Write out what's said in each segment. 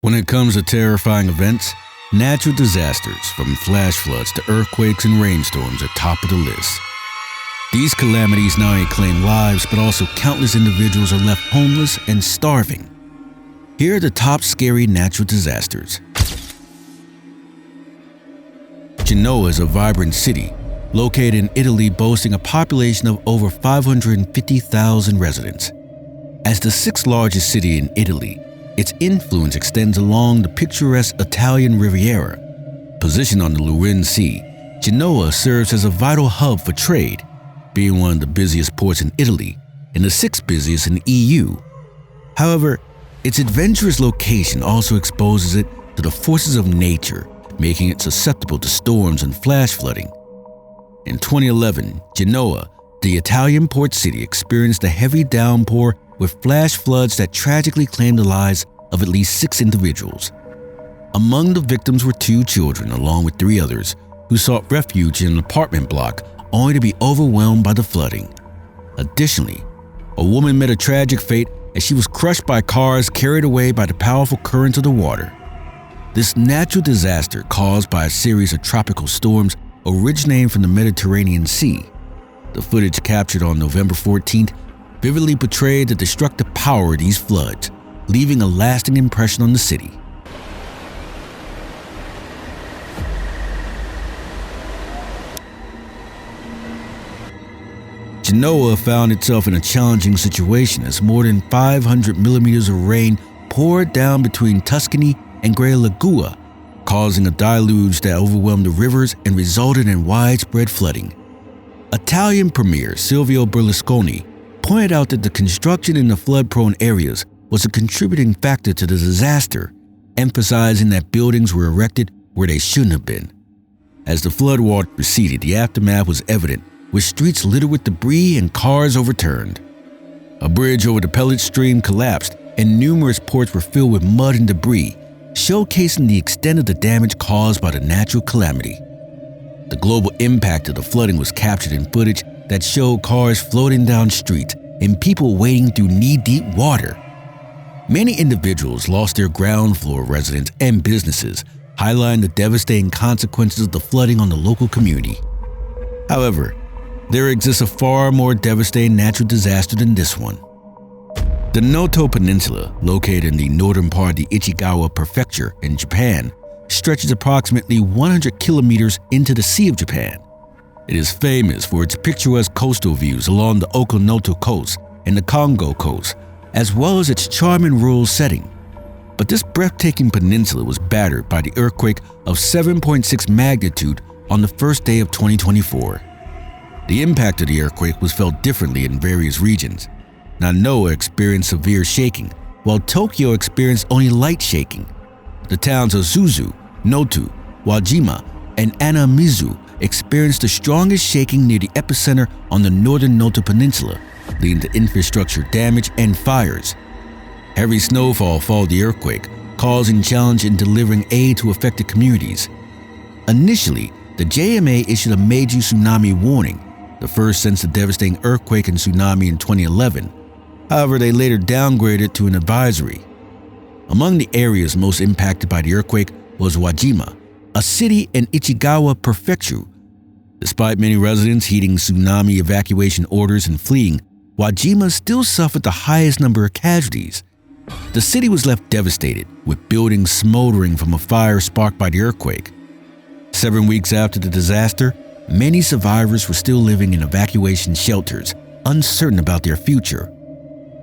When it comes to terrifying events, natural disasters from flash floods to earthquakes and rainstorms are top of the list. These calamities not only claim lives, but also countless individuals are left homeless and starving. Here are the top scary natural disasters. Genoa is a vibrant city located in Italy boasting a population of over 550,000 residents. As the sixth largest city in Italy, its influence extends along the picturesque Italian Riviera. Positioned on the Lorraine Sea, Genoa serves as a vital hub for trade, being one of the busiest ports in Italy and the sixth busiest in the EU. However, its adventurous location also exposes it to the forces of nature, making it susceptible to storms and flash flooding. In 2011, Genoa, the Italian port city, experienced a heavy downpour with flash floods that tragically claimed the lives of at least 6 individuals. Among the victims were 2 children, along with 3 others, who sought refuge in an apartment block only to be overwhelmed by the flooding. Additionally, a woman met a tragic fate as she was crushed by cars carried away by the powerful currents of the water. This natural disaster, caused by a series of tropical storms originating from the Mediterranean Sea. The footage captured on November 14th vividly portrayed the destructive power of these floods, leaving a lasting impression on the city. Genoa found itself in a challenging situation as more than 500 millimeters of rain poured down between Tuscany and Great Laguna, causing a deluge that overwhelmed the rivers and resulted in widespread flooding. Italian Premier Silvio Berlusconi pointed out that the construction in the flood-prone areas was a contributing factor to the disaster, emphasizing that buildings were erected where they shouldn't have been. As the floodwater receded, the aftermath was evident, with streets littered with debris and cars overturned. A bridge over the Pellet Stream collapsed, and numerous ports were filled with mud and debris, showcasing the extent of the damage caused by the natural calamity. The global impact of the flooding was captured in footage that showed cars floating down streets and people wading through knee-deep water. Many individuals lost their ground floor residence and businesses, highlighting the devastating consequences of the flooding on the local community. However, there exists a far more devastating natural disaster than this one. The Noto Peninsula, located in the northern part of the Ichigawa Prefecture in Japan, stretches approximately 100 kilometers into the Sea of Japan. It is famous for its picturesque coastal views along the Okinoto coast and the Kongo coast, as well as its charming rural setting. But this breathtaking peninsula was battered by the earthquake of 7.6 magnitude on the first day of 2024. The impact of the earthquake was felt differently in various regions. Nanoa experienced severe shaking, while Tokyo experienced only light shaking. The towns of Suzu, Noto, Wajima, and Anamizu experienced the strongest shaking near the epicenter on the northern Noto Peninsula, leading to infrastructure damage and fires. Heavy snowfall followed the earthquake, causing challenge in delivering aid to affected communities. Initially, the JMA issued a major tsunami warning, the first since the devastating earthquake and tsunami in 2011. However, they later downgraded it to an advisory. Among the areas most impacted by the earthquake was Wajima, a city in Ichigawa Prefecture. Despite many residents heeding tsunami evacuation orders and fleeing, Wajima still suffered the highest number of casualties. The city was left devastated, with buildings smoldering from a fire sparked by the earthquake. 7 weeks after the disaster, many survivors were still living in evacuation shelters, uncertain about their future.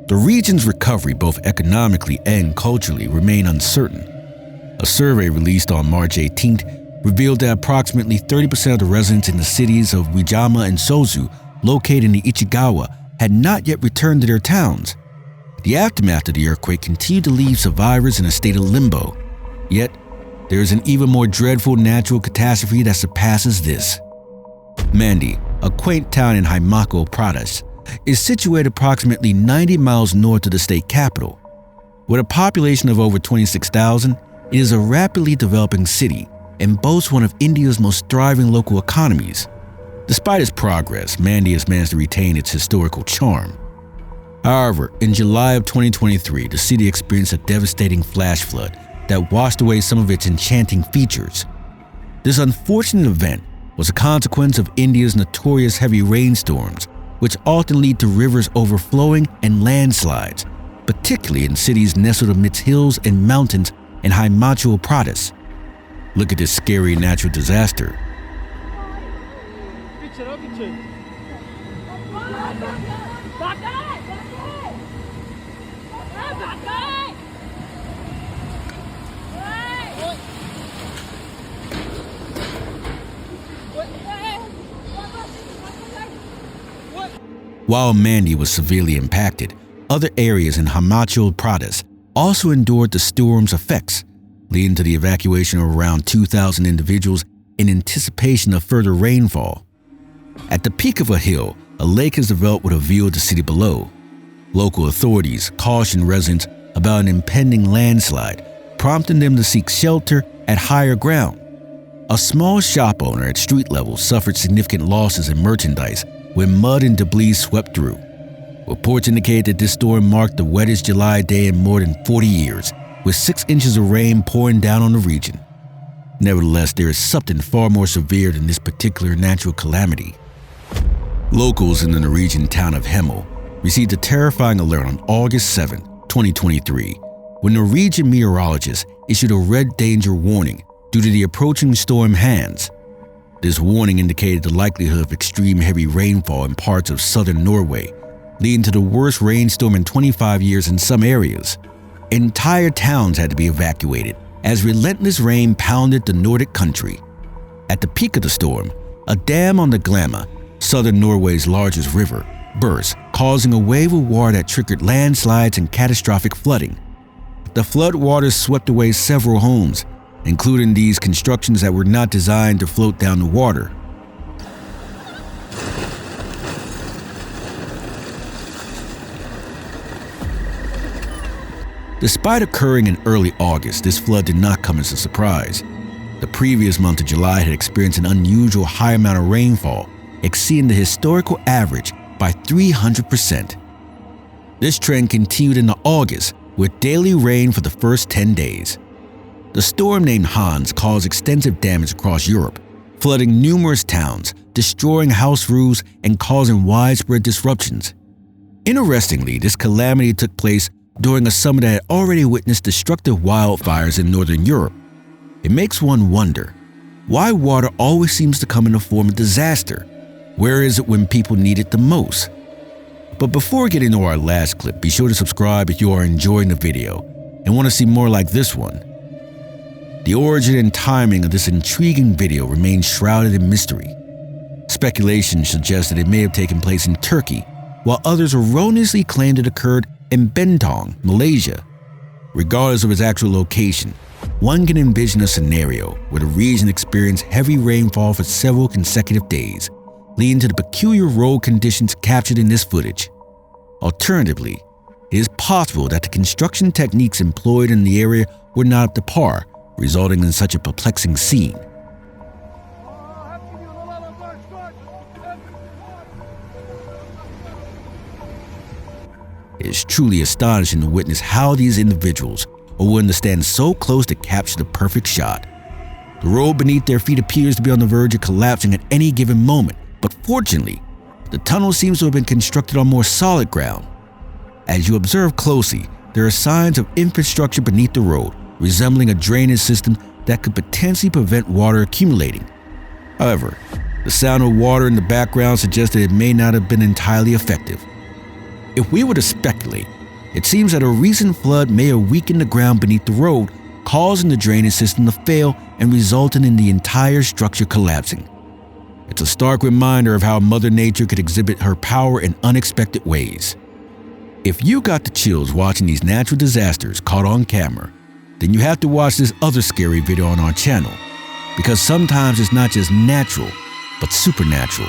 The region's recovery, both economically and culturally, remained uncertain. A survey released on March 18th revealed that approximately 30% of the residents in the cities of Wajima and Sozu, located in the Ichigawa, had not yet returned to their towns. The aftermath of the earthquake continued to leave survivors in a state of limbo. Yet, there is an even more dreadful natural catastrophe that surpasses this. Mandi, a quaint town in Himako Pradesh, is situated approximately 90 miles north of the state capital. With a population of over 26,000, it is a rapidly developing city and boasts one of India's most thriving local economies. Despite its progress, Mandi has managed to retain its historical charm. However, in July of 2023, the city experienced a devastating flash flood, that washed away some of its enchanting features. This unfortunate event was a consequence of India's notorious heavy rainstorms, which often lead to rivers overflowing and landslides, particularly in cities nestled amidst hills and mountains in Himachal Pradesh. Look at this scary natural disaster. While Mandi was severely impacted, other areas in Himachal Pradesh also endured the storm's effects, leading to the evacuation of around 2,000 individuals in anticipation of further rainfall. At the peak of a hill, a lake has developed with a view of the city below. Local authorities cautioned residents about an impending landslide, prompting them to seek shelter at higher ground. A small shop owner at street level suffered significant losses in merchandise when mud and debris swept through. Reports indicate that this storm marked the wettest July day in more than 40 years, with 6 inches of rain pouring down on the region. Nevertheless, there is something far more severe than this particular natural calamity. Locals in the Norwegian town of Hemel received a terrifying alert on August 7, 2023, when Norwegian meteorologists issued a red danger warning due to the approaching storm Hans. This warning indicated the likelihood of extreme heavy rainfall in parts of southern Norway, leading to the worst rainstorm in 25 years in some areas. Entire towns had to be evacuated as relentless rain pounded the Nordic country. At the peak of the storm, a dam on the Glomma, southern Norway's largest river, burst, causing a wave of water that triggered landslides and catastrophic flooding. The flood waters swept away several homes, including these constructions that were not designed to float down the water. Despite occurring in early August, this flood did not come as a surprise. The previous month of July had experienced an unusual high amount of rainfall, exceeding the historical average by 300%. This trend continued into August, with daily rain for the first 10 days. The storm named Hans caused extensive damage across Europe, flooding numerous towns, destroying house roofs, and causing widespread disruptions. Interestingly, this calamity took place during a summer that had already witnessed destructive wildfires in northern Europe. It makes one wonder, why water always seems to come in the form of disaster? Where is it when people need it the most? But before getting to our last clip, be sure to subscribe if you are enjoying the video and want to see more like this one. The origin and timing of this intriguing video remains shrouded in mystery. Speculation suggests that it may have taken place in Turkey, while others erroneously claimed it occurred in Bentong, Malaysia. Regardless of its actual location, one can envision a scenario where the region experienced heavy rainfall for several consecutive days, leading to the peculiar road conditions captured in this footage. Alternatively, it is possible that the construction techniques employed in the area were not up to par, resulting in such a perplexing scene. It is truly astonishing to witness how these individuals are willing to stand so close to capture the perfect shot. The road beneath their feet appears to be on the verge of collapsing at any given moment, but fortunately, the tunnel seems to have been constructed on more solid ground. As you observe closely, there are signs of infrastructure beneath the road, resembling a drainage system that could potentially prevent water accumulating. However, the sound of water in the background suggests that it may not have been entirely effective. If we were to speculate, it seems that a recent flood may have weakened the ground beneath the road, causing the drainage system to fail and resulting in the entire structure collapsing. It's a stark reminder of how Mother Nature could exhibit her power in unexpected ways. If you got the chills watching these natural disasters caught on camera, then you have to watch this other scary video on our channel, because sometimes it's not just natural, but supernatural.